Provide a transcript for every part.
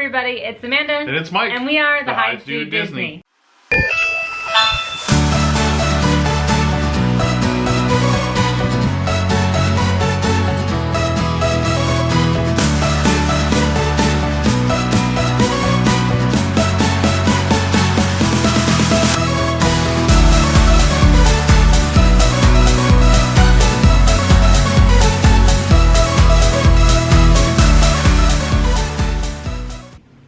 everybody, it's Amanda. And it's Mike. And we are the Hides Do Disney.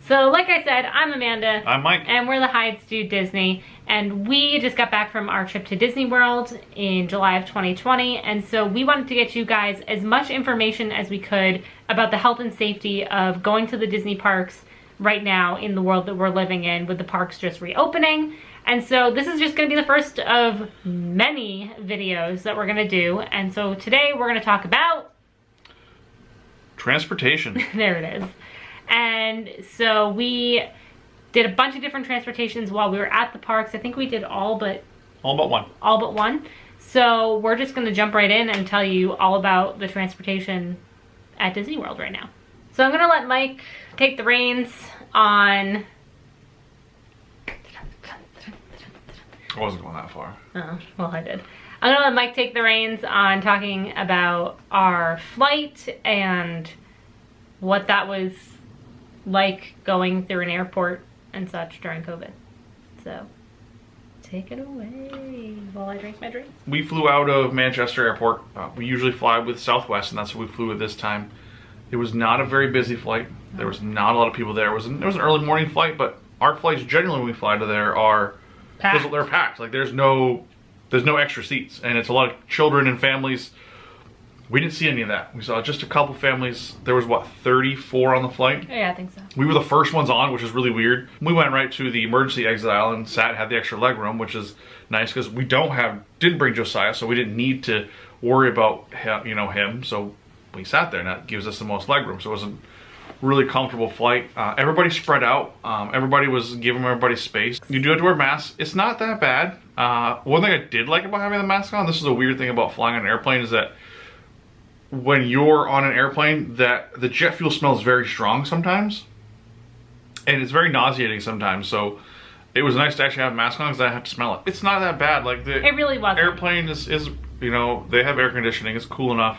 So like I said, I'm Amanda. I'm Mike. And we're the Hides Do Disney. And we just got back from our trip to Disney World in July of 2020. And so we wanted to get you guys as much information as we could about the health and safety of going to the Disney parks right now in the world that we're living in, with the parks just reopening. And so this is just going to be the first of many videos that we're going to do. And so today we're going to talk about transportation. There it is. And so we did a bunch of different transportations while we were at the parks. I think we did all but one. All but one. So we're just going to jump right in and tell you all about the transportation at Disney World right now. So I'm going to let Mike take the reins on... I wasn't going that far. Oh, well, I did. I'm going to let Mike take the reins on talking about our flight and what that was like going through an airport and such during COVID. So take it away while I drink my drink. We flew out of Manchester Airport. We usually fly with Southwest, and that's what we flew with this time. It was not a very busy flight. There was not a lot of people there. It was an early morning flight, but our flights generally when we fly to there are packed. They're packed. Like there's no extra seats, and it's a lot of children and families. We didn't see any of that. We saw just a couple families. There was, what, 34 on the flight? Yeah, I think so. We were the first ones on, which is really weird. We went right to the emergency exit aisle and had the extra leg room, which is nice because we didn't bring Josiah, so we didn't need to worry about him. So we sat there, and that gives us the most leg room. So it was a really comfortable flight. Everybody spread out. Everybody was giving everybody space. You do have to wear masks. It's not that bad. One thing I did like about having the mask on, this is a weird thing about flying on an airplane, is that when you're on an airplane, that the jet fuel smells very strong sometimes, and it's very nauseating sometimes. So it was nice to actually have a mask on because I have to smell it. It's not that bad. Like it really wasn't. Airplane is they have air conditioning. It's cool enough.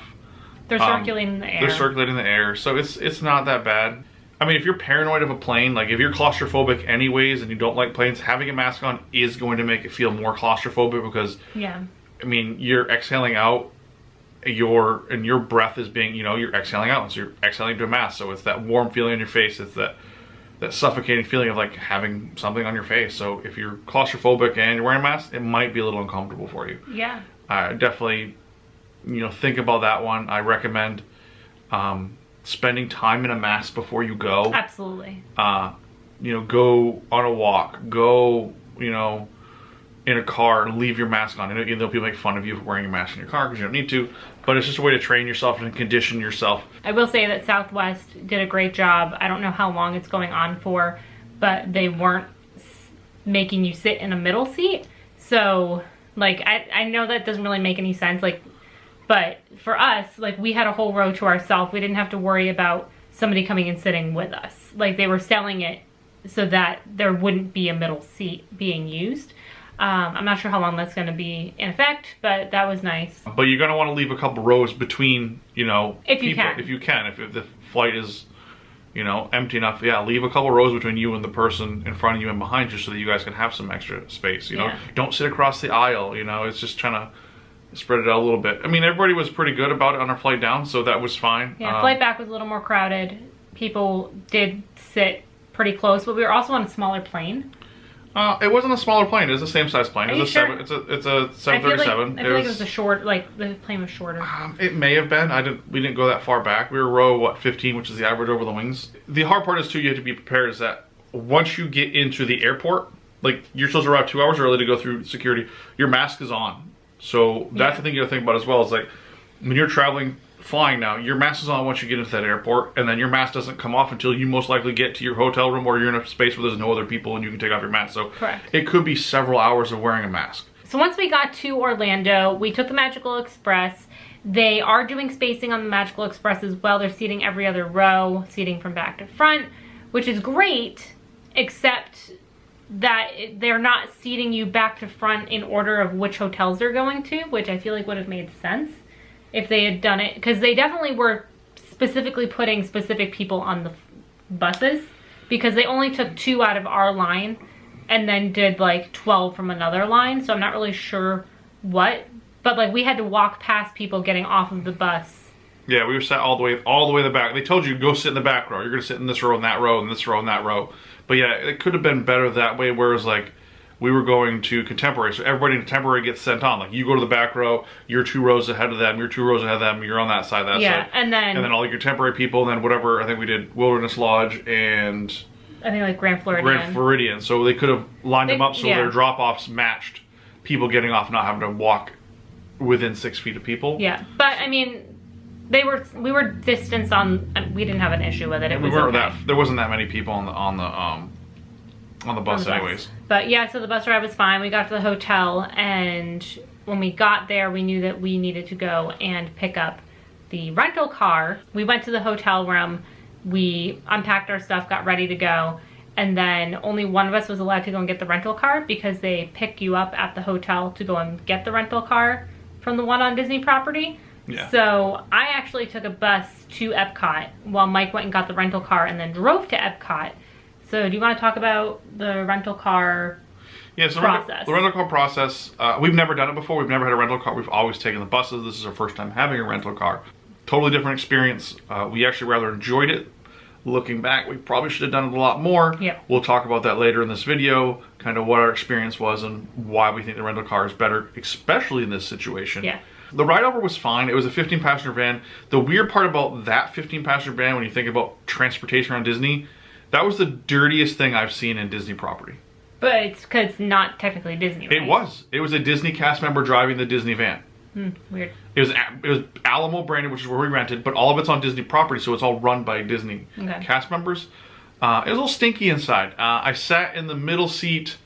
They're circulating the air. They're circulating the air, so it's not that bad. I mean, if you're paranoid of a plane, like if you're claustrophobic anyways and you don't like planes, having a mask on is going to make it feel more claustrophobic because I mean, you're exhaling out. Your breath is being, you're exhaling out, so you're exhaling to a mask, so it's that warm feeling on your face. It's that suffocating feeling of like having something on your face. So if you're claustrophobic and you're wearing a mask, it might be a little uncomfortable for you. Yeah. Definitely, think about that one. I recommend spending time in a mask before you go. Absolutely. Go on a walk. Go, in a car and leave your mask on. Even though people make fun of you for wearing your mask in your car because you don't need to, but it's just a way to train yourself and condition yourself. I will say that Southwest did a great job. I don't know how long it's going on for, but they weren't making you sit in a middle seat. So, like, I know that doesn't really make any sense, like, but for us, like, we had a whole row to ourselves. We didn't have to worry about somebody coming and sitting with us. Like, they were selling it so that there wouldn't be a middle seat being used. I'm not sure how long that's going to be in effect, but that was nice. But you're going to want to leave a couple rows between, people. If you can. If the flight is, empty enough, leave a couple rows between you and the person in front of you and behind you so that you guys can have some extra space, Don't sit across the aisle, it's just trying to spread it out a little bit. I mean, everybody was pretty good about it on our flight down, so that was fine. Yeah, flight back was a little more crowded. People did sit pretty close, but we were also on a smaller plane. It wasn't a smaller plane. It was the same size plane. It was sure? It's a 737. I feel like it was a short. Like the plane was shorter. It may have been. We didn't go that far back. We were row 15, which is the average over the wings. The hard part is too. You have to be prepared. Is that once you get into the airport, like you're supposed to arrive 2 hours early to go through security. Your mask is on. So that's the thing you got to think about as well. Is like when you're flying now, your mask is on once you get into that airport, and then your mask doesn't come off until you most likely get to your hotel room or you're in a space where there's no other people and you can take off your mask. So correct. It could be several hours of wearing a mask. So once we got to Orlando, we took the Magical Express. They are doing spacing on the Magical Express as well. They're seating every other row, seating from back to front. which is great, except that they're not seating you back to front in order of which hotels they're going to, which I feel like would have made sense if they had done it, because they definitely were specifically putting specific people on the buses, because they only took 2 out of our line and then did like 12 from another line, so I'm not really sure what, but like we had to walk past people getting off of the bus. Yeah, we were sat all the way in the back. They told you to go sit in the back row. You're gonna sit in this row and that row and this row and that row. But yeah, it could have been better that way, whereas like we were going to Contemporary, so everybody in Contemporary gets sent on. Like you go to the back row, you're 2 rows ahead of them, you're 2 rows ahead of them, you're on that side, that side. And then all your Contemporary people, and then whatever, I think we did Wilderness Lodge and I think like Grand Floridian. Grand Floridian. So they could have lined them up so their drop-offs matched people getting off, not having to walk within 6 feet of people. Yeah, but I mean, we were distanced on. We didn't have an issue with it. It was okay. There wasn't that many people on the bus anyways. But yeah, so the bus ride was fine. We got to the hotel, and when we got there, we knew that we needed to go and pick up the rental car. We went to the hotel room. We unpacked our stuff, got ready to go, and then only one of us was allowed to go and get the rental car because they pick you up at the hotel to go and get the rental car from the one on Disney property. Yeah. So I actually took a bus to Epcot while Mike went and got the rental car and then drove to Epcot. So do you want to talk about the rental car process? The rental car process, we've never done it before. We've never had a rental car. We've always taken the buses. This is our first time having a rental car. Totally different experience. We actually rather enjoyed it. Looking back, we probably should have done it a lot more. Yep. We'll talk about that later in this video, kind of what our experience was and why we think the rental car is better, especially in this situation. Yeah. The ride over was fine. It was a 15-passenger van. The weird part about that 15-passenger van, when you think about transportation around Disney, that was the dirtiest thing I've seen in Disney property. But it's because it's not technically Disney, right? It was. It was a Disney cast member driving the Disney van. Weird. It was Alamo branded, which is where we rented, but all of it's on Disney property, so it's all run by Disney cast members. It was a little stinky inside. I sat in the middle seat.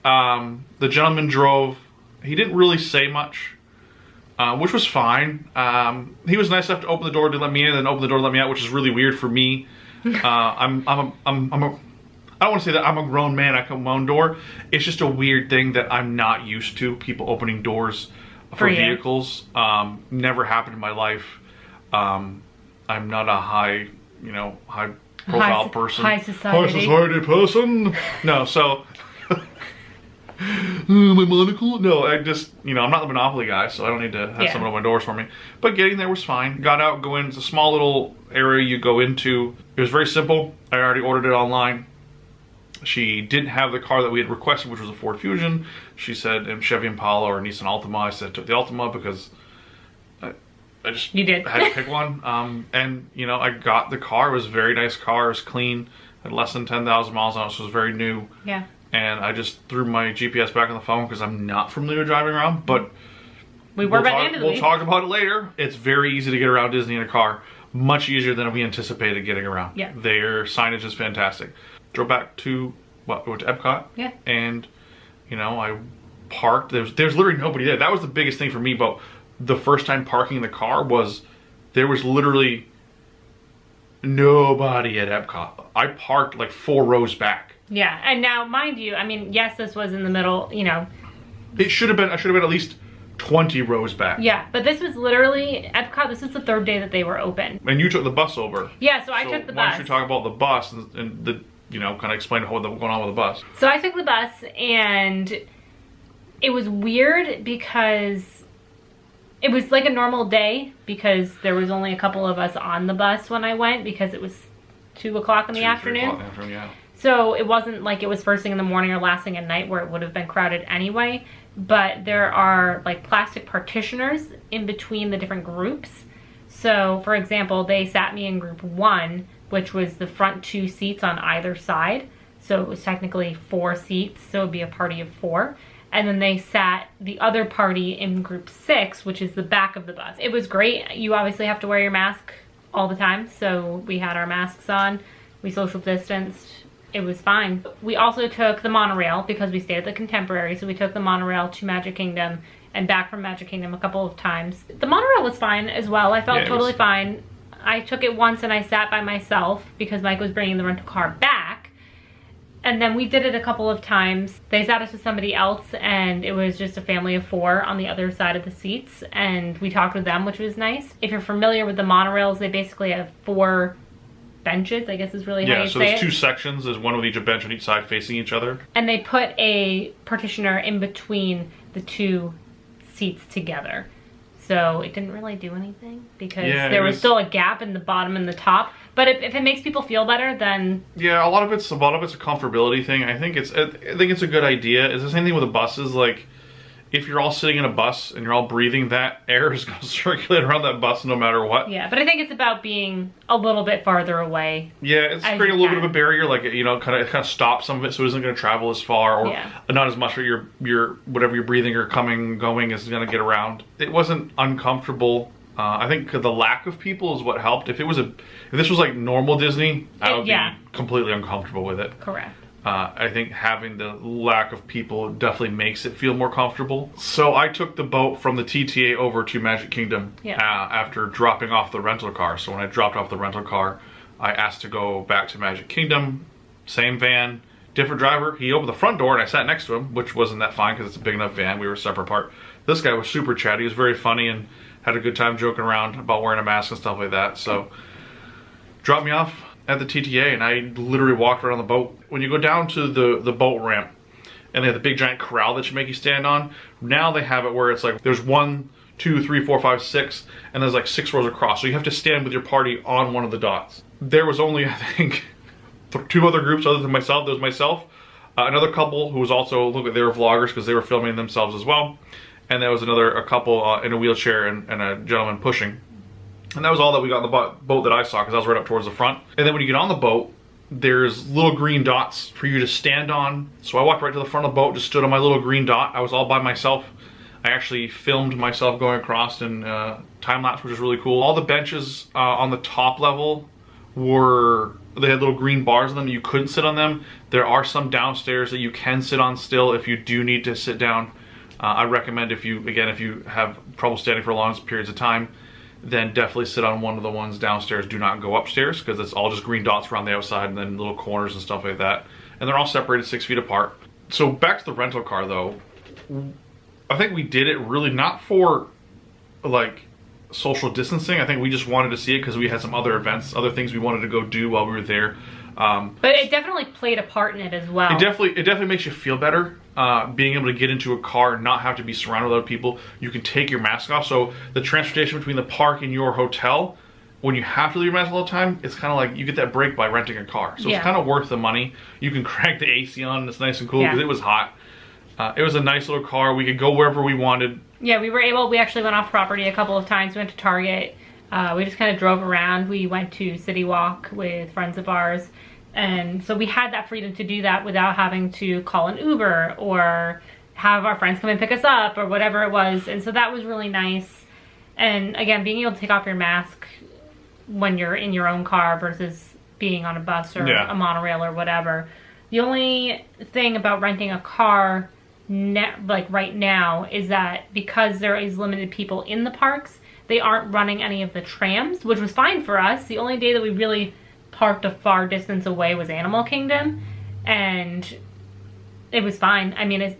The gentleman drove. He didn't really say much, which was fine. He was nice enough to open the door to let me in, and then open the door to let me out, which is really weird for me. I don't want to say that I'm a grown man. I come my own door. It's just a weird thing that I'm not used to. People opening doors for vehicles. Never happened in my life. I'm not a high profile person. High society person. No, so my monocle. No, I just, I'm not the Monopoly guy, so I don't need to have someone open doors for me. But getting there was fine. Got out, go in. It's a small little area you go into. It was very simple. I already ordered it online. She didn't have the car that we had requested, which was a Ford Fusion. She said Chevy Impala or Nissan Altima. I said I took the Altima because I just had to pick one. And I got the car. It was a very nice car. It was clean. Had less than 10,000 miles on it, so it was very new. Yeah. And I just threw my GPS back on the phone because I'm not familiar with driving around. But we'll talk about it later. It's very easy to get around Disney in a car. Much easier than we anticipated getting around. Yeah. Their signage is fantastic. Drove back to Epcot. Yeah. And I parked. There's literally nobody there. That was the biggest thing for me about the first time parking the car was there was literally nobody at Epcot. I parked like 4 rows back. Yeah, and now mind you, I mean, yes, this was in the middle. It should have been. I should have been at least 20 rows back. Yeah, but this was literally Epcot. This is the 3rd day that they were open. And you took the bus over. Yeah, so I took the bus. Why don't you talk about the bus and the kind of explain what's going on with the bus. So I took the bus, and it was weird because it was like a normal day because there was only a couple of us on the bus when I went because it was 2 o'clock in the afternoon. Yeah. So it wasn't like it was first thing in the morning or last thing at night where it would have been crowded anyway. But there are like plastic partitioners in between the different groups. So for example, they sat me in group 1, which was the front 2 seats on either side. So it was technically 4 seats, so it would be a party of 4. And then they sat the other party in group 6, which is the back of the bus. It was great. You obviously have to wear your mask all the time, so we had our masks on. We social distanced. It was fine. We also took the monorail because we stayed at the Contemporary, so we took the monorail to Magic Kingdom and back from Magic Kingdom a couple of times. The monorail was fine as well. I felt totally fine. I took it once and I sat by myself because Mike was bringing the rental car back. And then we did it a couple of times. They sat us with somebody else and it was just a family of 4 on the other side of the seats. And we talked with them, which was nice. If you're familiar with the monorails, they basically have 4 benches, I guess is really how you say it. Yeah, so there's 2 sections. There's one with each bench on each side facing each other. And they put a partitioner in between the 2 seats together. So it didn't really do anything because there was still a gap in the bottom and the top. But if it makes people feel better, then yeah, a lot of it's a comfortability thing. I think it's a good idea. It's the same thing with the buses. Like, if you're all sitting in a bus and you're all breathing, that air is going to circulate around that bus no matter what. Yeah, but I think it's about being a little bit farther away. Yeah, it's creating a little bit of a barrier, like, you know, kind of stop some of it so it isn't going to travel as far, or not as much, or your whatever you're breathing or going is going to get around. It wasn't uncomfortable. I think the lack of people is what helped. If this was like normal Disney, I would be completely uncomfortable with it. Correct. I think having the lack of people definitely makes it feel more comfortable. So I took the boat from the TTA over to Magic Kingdom after dropping off the rental car. So when I dropped off the rental car, I asked to go back to Magic Kingdom. Same van, different driver. He opened the front door and I sat next to him, which wasn't that fine because it's a big enough van. We were separate apart. This guy was super chatty. He was very funny and had a good time joking around about wearing a mask and stuff like that. So dropped me off at the TTA and I literally walked around the boat. When you go down to the boat ramp and they have the big giant corral that you make you stand on, now they have it where it's like there's 1, 2, 3, 4, 5, 6, and there's like 6 rows across. So you have to stand with your party on one of the dots. There was only, I think, 2 other groups other than myself. There was myself, another couple who was also, they were vloggers because they were filming themselves as well. And there was a couple in a wheelchair and a gentleman pushing. And that was all that we got on the boat that I saw because I was right up towards the front. And then when you get on the boat, there's little green dots for you to stand on. So I walked right to the front of the boat, just stood on my little green dot. I was all by myself. I actually filmed myself going across in time-lapse, which was really cool. All the benches on the top level they had little green bars on them. You couldn't sit on them. There are some downstairs that you can sit on still if you do need to sit down. I recommend if you have trouble standing for long periods of time, then definitely sit on one of the ones downstairs. Do not go upstairs because it's all just green dots around the outside and then little corners and stuff like that. And they're all separated 6 feet apart. So back to the rental car though, I think we did it really not for like social distancing. I think we just wanted to see it because we had some other events, other things we wanted to go do while we were there. But it definitely played a part in it as well. It definitely makes you feel better. Being able to get into a car and not have to be surrounded with other people. You can take your mask off. So the transportation between the park and your hotel, when you have to leave your mask all the time, it's kind of like you get that break by renting a car. So it's kind of worth the money. You can crank the AC on and it's nice and cool because it was hot. It was a nice little car. We could go wherever we wanted. Yeah, we actually went off property a couple of times. We went to Target. We just kind of drove around. We went to City Walk with friends of ours. And so we had that freedom to do that without having to call an Uber or have our friends come and pick us up or whatever it was. And so that was really nice. And again, being able to take off your mask when you're in your own car versus being on a bus or a monorail or whatever. The only thing about renting a car like right now is that because there is limited people in the parks, they aren't running any of the trams, which was fine for us. The only day that we really parked a far distance away was Animal Kingdom, and it was fine. I mean, it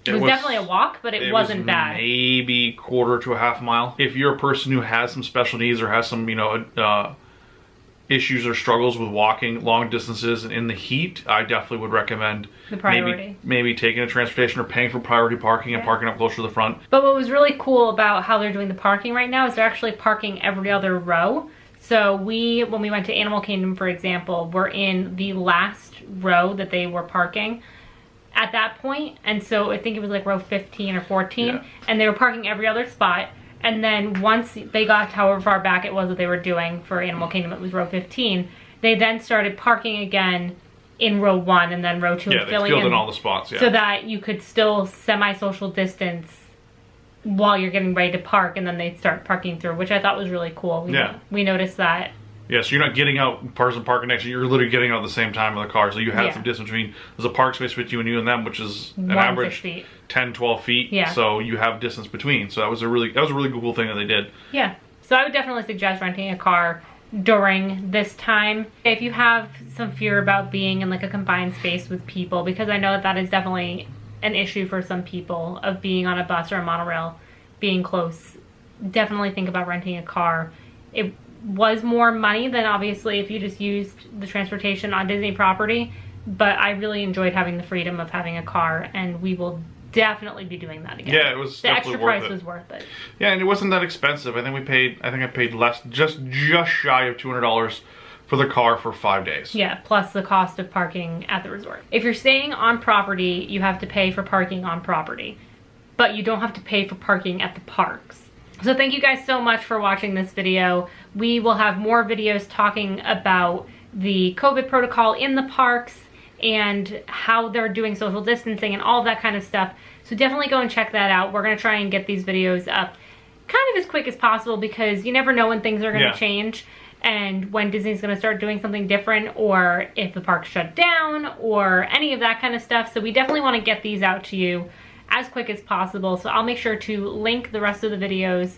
was definitely a walk, but it wasn't bad. Maybe quarter to a half mile. If you're a person who has some special needs or has some, issues or struggles with walking long distances and in the heat, I definitely would recommend the priority. Maybe taking a transportation or paying for priority parking and parking up closer to the front. But what was really cool about how they're doing the parking right now is they're actually parking every other row. So when we went to Animal Kingdom, for example, we're in the last row that they were parking at that point. And so I think it was like row 15 or 14. And they were parking every other spot. And then once they got to however far back it was that they were doing for Animal Kingdom, it was row 15, they then started parking again in row 1 and then row 2. Yeah, they filled in all the spots, so that you could still semi-social distance while you're getting ready to park, and then they start parking through, which I thought was really cool. We noticed that. Yeah, so you're not getting out, person parking next to you, you're literally getting out at the same time in the car. So you have some distance between, there's a park space between you and them, which is an average 10, 12 feet. Yeah. So you have distance between. So that was a really cool thing that they did. Yeah. So I would definitely suggest renting a car during this time. If you have some fear about being in like a confined space with people, because I know that that is definitely an issue for some people, of being on a bus or a monorail, being close, definitely think about renting a car. It was more money than obviously if you just used the transportation on Disney property, but I really enjoyed having the freedom of having a car, and we will definitely be doing that again. Yeah, it was the definitely extra worth price it. was worth it. Yeah, and it wasn't that expensive. I think I paid less, just shy of $200 for the car for 5 days. Yeah, plus the cost of parking at the resort. If you're staying on property, you have to pay for parking on property, but you don't have to pay for parking at the parks. So thank you guys so much for watching this video. We will have more videos talking about the COVID protocol in the parks and how they're doing social distancing and all that kind of stuff. So definitely go and check that out. We're gonna try and get these videos up kind of as quick as possible, because you never know when things are gonna change and when Disney's gonna start doing something different, or if the park's shut down, or any of that kind of stuff. So we definitely wanna get these out to you as quick as possible. So I'll make sure to link the rest of the videos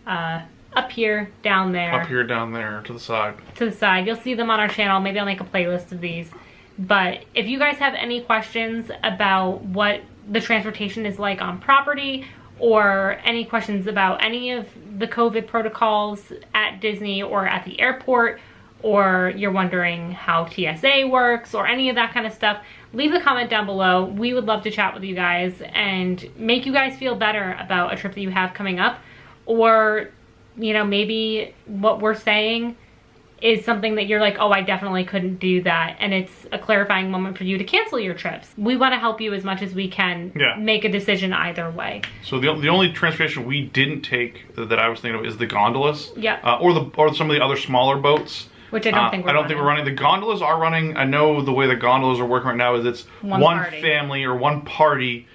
up here, down there. Up here, down there, to the side. To the side. You'll see them on our channel. Maybe I'll make a playlist of these. But if you guys have any questions about what the transportation is like on property, or any questions about any of the COVID protocols at Disney or at the airport, or you're wondering how TSA works or any of that kind of stuff, leave a comment down below. We would love to chat with you guys and make you guys feel better about a trip that you have coming up, or, you know, maybe what we're saying is something that you're like, oh, I definitely couldn't do that, and it's a clarifying moment for you to cancel your trips. We want to help you as much as we can make a decision either way. So the only transportation we didn't take that I was thinking of is the gondolas. Yeah. Or some of the other smaller boats. Which I don't think we're running. think we're running. The gondolas are running. I know the way the gondolas are working right now is it's one family or one party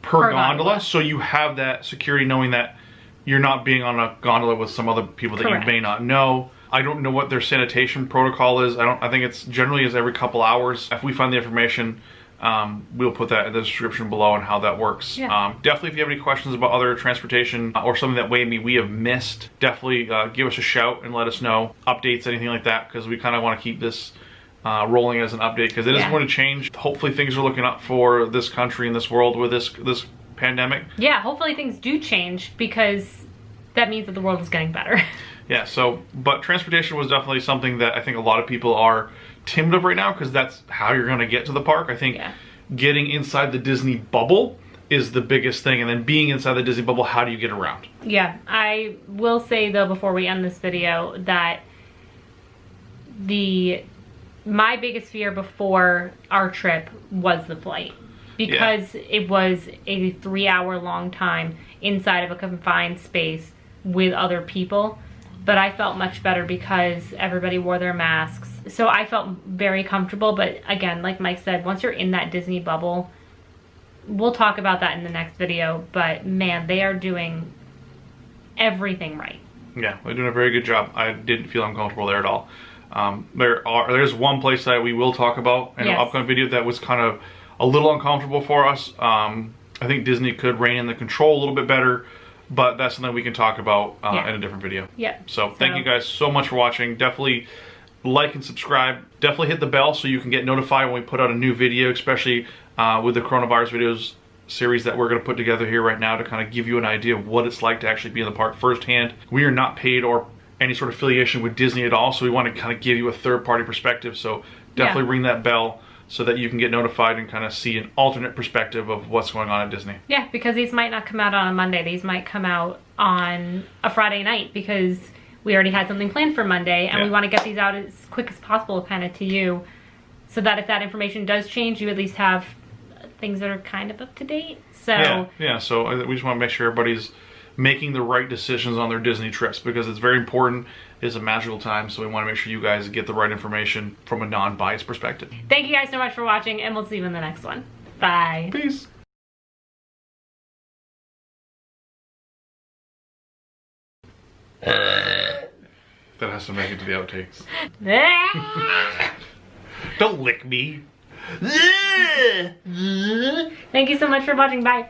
per gondola. So you have that security knowing that you're not being on a gondola with some other people that you may not know. I don't know what their sanitation protocol is. I think it's generally is every couple hours. If we find the information, we'll put that in the description below on how that works. Yeah. Definitely, if you have any questions about other transportation or something that maybe we have missed, definitely give us a shout and let us know. Updates, anything like that, because we kind of want to keep this rolling as an update, because it is going to change. Hopefully things are looking up for this country and this world with this pandemic. Yeah, hopefully things do change, because that means that the world is getting better. Yeah, but transportation was definitely something that I think a lot of people are timid of right now, because that's how you're going to get to the park. I think getting inside the Disney bubble is the biggest thing, and then being inside the Disney bubble, how do you get around? Yeah, I will say though, before we end this video, that my biggest fear before our trip was the flight, because it was a 3-hour long time inside of a confined space with other people. But I felt much better because everybody wore their masks. So I felt very comfortable. But again, like Mike said, once you're in that Disney bubble, we'll talk about that in the next video. But man, they are doing everything right. Yeah, they're doing a very good job. I didn't feel uncomfortable there at all. There's one place that we will talk about in an upcoming video that was kind of a little uncomfortable for us. I think Disney could rein in the control a little bit better. But that's something we can talk about in a different video. Yeah. So thank you guys so much for watching. Definitely like and subscribe. Definitely hit the bell so you can get notified when we put out a new video, especially with the coronavirus videos series that we're going to put together here right now to kind of give you an idea of what it's like to actually be in the park firsthand. We are not paid or any sort of affiliation with Disney at all, so we want to kind of give you a third-party perspective. So definitely ring that bell so that you can get notified and kind of see an alternate perspective of what's going on at Disney. Yeah, because these might not come out on a Monday. These might come out on a Friday night, because we already had something planned for Monday, and we want to get these out as quick as possible kind of to you, so that if that information does change, you at least have things that are kind of up to date. So so we just want to make sure everybody's making the right decisions on their Disney trips, because it's very important. It's a magical time, so we want to make sure you guys get the right information from a non-biased perspective. Thank you guys so much for watching, and we'll see you in the next one. Bye. Peace. That has to make it to the outtakes. Don't lick me. Thank you so much for watching. Bye.